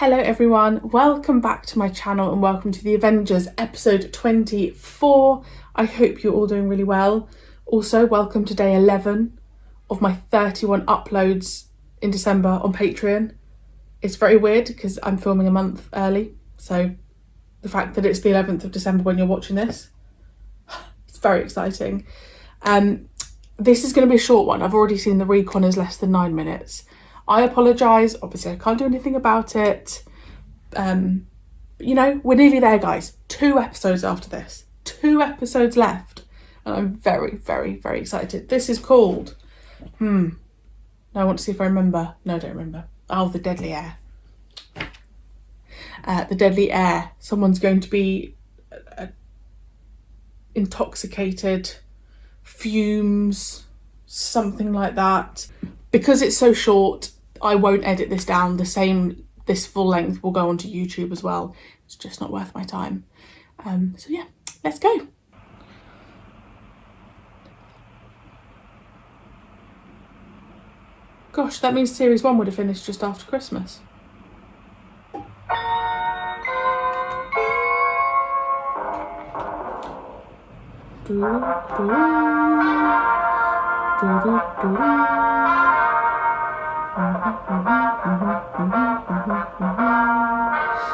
Hello everyone, welcome back to my channel and welcome to the Avengers episode 24. I hope you're all doing really well. Also, welcome to day 11 of my 31 uploads in December on Patreon. It's very weird because I'm filming a month early, so the fact that it's the 11th of December when you're watching this, it's very exciting. This is going to be a short one. I've already seen the recon is less than 9 minutes. I apologise, obviously I can't do anything about it. You know, we're nearly there, guys. 2 episodes after this. 2 episodes left. And I'm very, very, very excited. This is called... No, I want to see if I remember. No, I don't remember. Oh, the Deadly Air. The Deadly Air. Someone's going to be intoxicated, fumes, something like that. Because it's so short, I won't edit this down. This full length will go onto YouTube as well. It's just not worth my time. So yeah, let's go. Gosh, that means series 1 would have finished just after Christmas.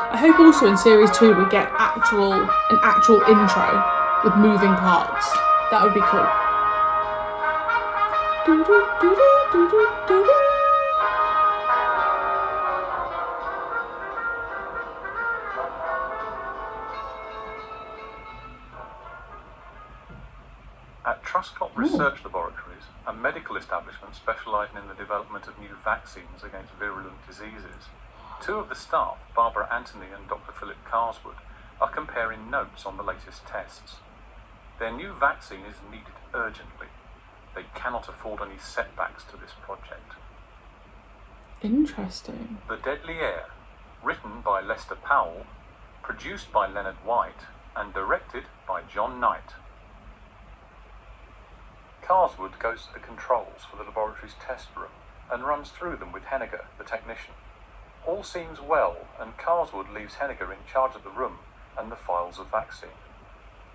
I hope also in series 2 we get an actual intro with moving parts. That would be cool. At Truscott Research Laboratories, a medical establishment specialising in the development of new vaccines against virulent diseases, 2 of the staff, Barbara Anthony and Dr. Philip Carswood, are comparing notes on the latest tests. Their new vaccine is needed urgently. They cannot afford any setbacks to this project. Interesting. The Deadly Air, written by Lester Powell, produced by Leonard White, and directed by John Knight. Carswood goes to the controls for the laboratory's test room and runs through them with Henniger, the technician. All seems well, and Carswood leaves Henniger in charge of the room and the files of vaccine.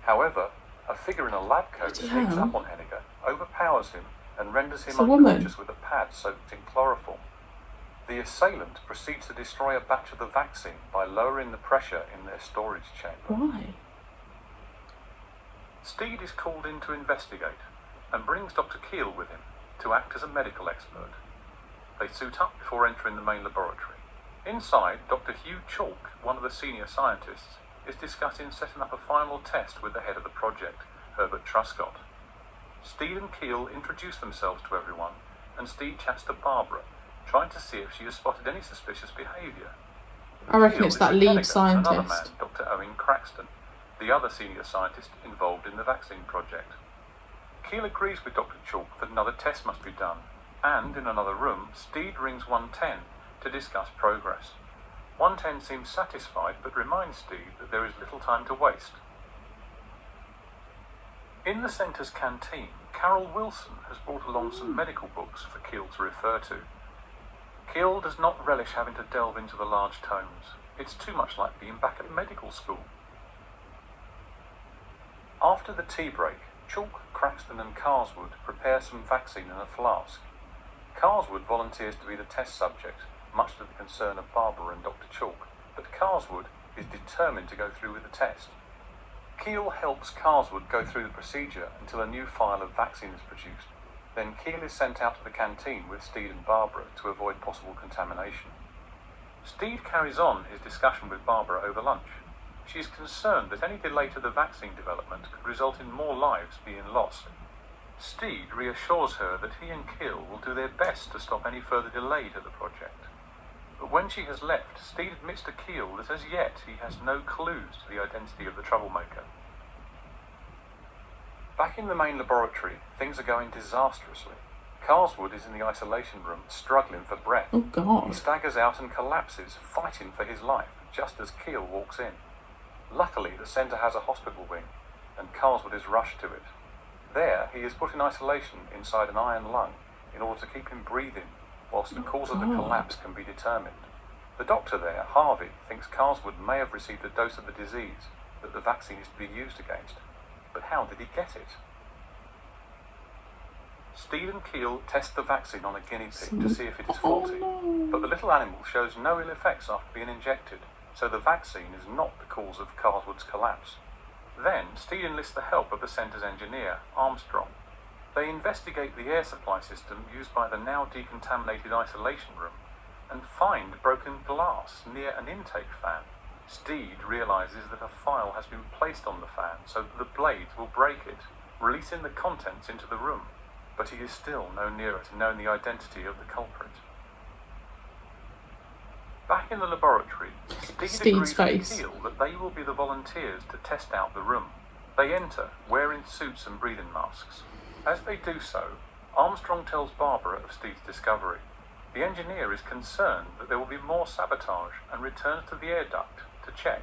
However, a figure in a lab coat sneaks up on Henniger, overpowers him, and renders him unconscious with a pad soaked in chloroform. The assailant proceeds to destroy a batch of the vaccine by lowering the pressure in their storage chamber. Why? Steed is called in to investigate, and brings Dr. Keel with him to act as a medical expert. They suit up before entering the main laboratory. Inside, Dr. Hugh Chalk, one of the senior scientists, is discussing setting up a final test with the head of the project, Herbert Truscott. Steed and Keel introduce themselves to everyone, and Steed chats to Barbara, trying to see if she has spotted any suspicious behaviour. I reckon it's that lead scientist. Another man, Dr. Owen Craxton, the other senior scientist involved in the vaccine project. Keel agrees with Dr. Chalk that another test must be done, and in another room, Steed rings 110 to discuss progress. 110 seems satisfied but reminds Steed that there is little time to waste. In the centre's canteen, Carol Wilson has brought along some medical books for Keel to refer to. Keel does not relish having to delve into the large tomes. It's too much like being back at medical school. After the tea break, Chalk, Craxton and Carswood prepare some vaccine in a flask. Carswood volunteers to be the test subject, much to the concern of Barbara and Dr. Chalk, but Carswood is determined to go through with the test. Keel helps Carswood go through the procedure until a new file of vaccine is produced. Then Keel is sent out to the canteen with Steed and Barbara to avoid possible contamination. Steed carries on his discussion with Barbara over lunch. She is concerned that any delay to the vaccine development could result in more lives being lost. Steed reassures her that he and Keel will do their best to stop any further delay to the project. But when she has left, Steed admits to Keel that as yet he has no clues to the identity of the troublemaker. Back in the main laboratory, things are going disastrously. Carswood is in the isolation room, struggling for breath. Oh God. He staggers out and collapses, fighting for his life, just as Keel walks in. Luckily, the centre has a hospital wing, and Carswood is rushed to it. There, he is put in isolation inside an iron lung in order to keep him breathing, whilst the cause of the collapse can be determined. The doctor there, Harvey, thinks Carswood may have received a dose of the disease that the vaccine is to be used against. But how did he get it? Steed and Keel test the vaccine on a guinea pig to see if it is faulty, but the little animal shows no ill effects after being injected, so the vaccine is not the cause of Carswood's collapse. Then, Steed enlists the help of the centre's engineer, Armstrong. They investigate the air supply system used by the now decontaminated isolation room and find broken glass near an intake fan. Steed realises that a file has been placed on the fan so that the blades will break it, releasing the contents into the room, but he is still no nearer to knowing the identity of the culprit. Back in the laboratory, Steed agrees with Keel that they will be the volunteers to test out the room. They enter, wearing suits and breathing masks. As they do so, Armstrong tells Barbara of Steed's discovery. The engineer is concerned that there will be more sabotage and returns to the air duct to check.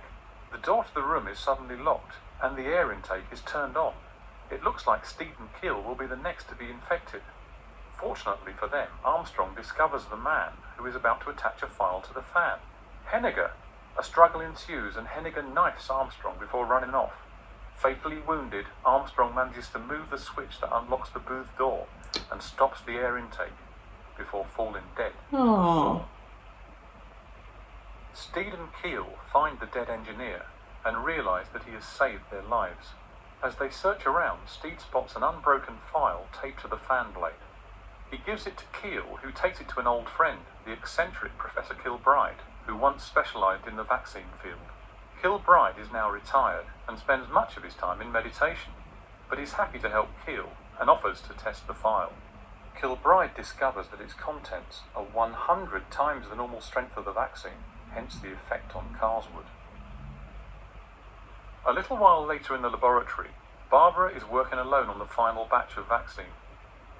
The door to the room is suddenly locked and the air intake is turned on. It looks like Steed and Keel will be the next to be infected. Fortunately for them, Armstrong discovers the man who is about to attach a file to the fan. Henniger! A struggle ensues and Henniger knifes Armstrong before running off. Fatally wounded, Armstrong manages to move the switch that unlocks the booth door and stops the air intake before falling dead. Aww. Steed and Keel find the dead engineer and realise that he has saved their lives. As they search around, Steed spots an unbroken file taped to the fan blade. He gives it to Keel, who takes it to an old friend, the eccentric Professor Kilbride, who once specialised in the vaccine field. Kilbride is now retired and spends much of his time in meditation, but he's happy to help Keel and offers to test the file. Kilbride discovers that its contents are 100 times the normal strength of the vaccine, hence the effect on Carswood. A little while later in the laboratory, Barbara is working alone on the final batch of vaccine.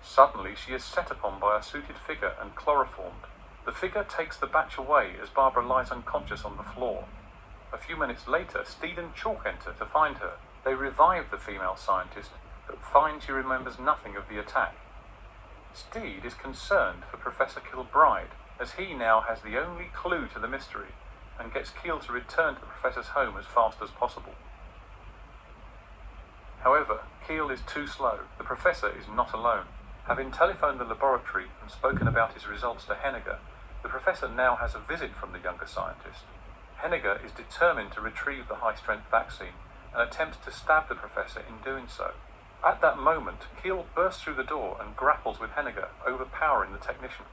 Suddenly she is set upon by a suited figure and chloroformed. The figure takes the batch away as Barbara lies unconscious on the floor. A few minutes later, Steed and Chalk enter to find her. They revive the female scientist, but find she remembers nothing of the attack. Steed is concerned for Professor Kilbride, as he now has the only clue to the mystery, and gets Keel to return to the professor's home as fast as possible. However, Keel is too slow. The professor is not alone. Having telephoned the laboratory and spoken about his results to Henniger, the professor now has a visit from the younger scientist. Henniger is determined to retrieve the high-strength vaccine and attempts to stab the professor in doing so. At that moment, Keel bursts through the door and grapples with Henniger, overpowering the technician.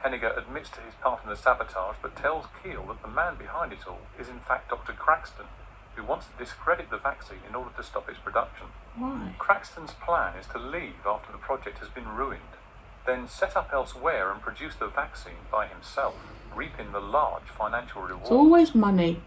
Henniger admits to his part in the sabotage, but tells Keel that the man behind it all is in fact Dr. Craxton, who wants to discredit the vaccine in order to stop its production. Why? Craxton's plan is to leave after the project has been ruined, then set up elsewhere and produce the vaccine by himself, reaping the large financial reward. It's always money.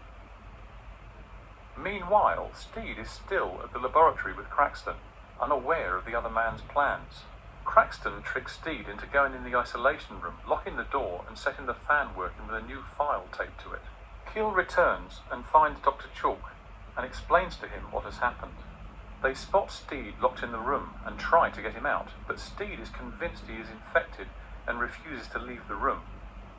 Meanwhile, Steed is still at the laboratory with Craxton, unaware of the other man's plans. Craxton tricks Steed into going in the isolation room, locking the door and setting the fan working with a new file taped to it. Keel returns and finds Dr. Chalk and explains to him what has happened. They spot Steed locked in the room and try to get him out, but Steed is convinced he is infected and refuses to leave the room.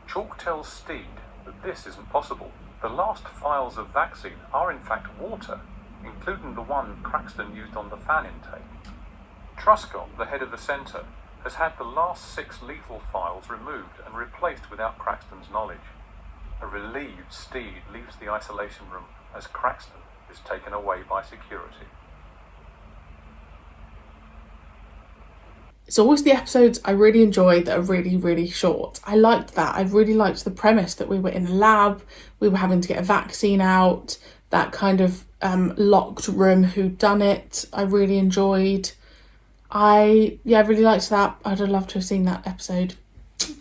Chalk tells Steed that this isn't possible. The last vials of vaccine are in fact water, including the one Craxton used on the fan intake. Truscott, the head of the centre, has had the last 6 lethal files removed and replaced without Craxton's knowledge. A relieved Steed leaves the isolation room as Craxton is taken away by security. It's always the episodes I really enjoy that are really, really short. I liked that. I really liked the premise that we were in a lab, we were having to get a vaccine out, that kind of locked room whodunit I really enjoyed. I really liked that. I'd have loved to have seen that episode.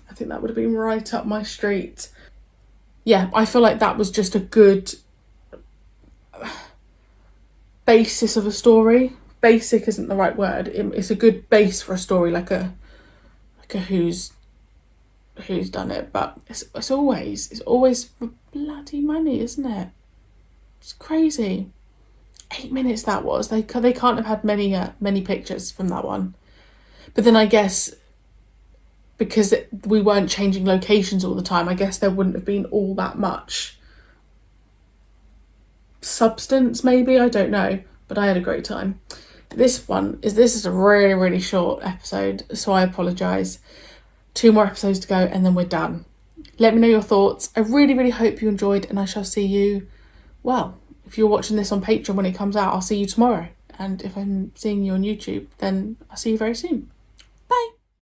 I think that would have been right up my street. Yeah, I feel like that was just a good basis of a story. Basic isn't the right word. It's a good base for a story, like a who's done it. But it's always for bloody money, isn't it? It's crazy. 8 minutes that was. They can't have had many pictures from that one. But then I guess because we weren't changing locations all the time, I guess there wouldn't have been all that much substance, maybe, I don't know, but I had a great time. This is a really, really short episode, so I apologise. 2 more episodes to go and then we're done. Let me know your thoughts. I really, really hope you enjoyed, and I shall see you, well, if you're watching this on Patreon when it comes out, I'll see you tomorrow. And if I'm seeing you on YouTube, then I'll see you very soon.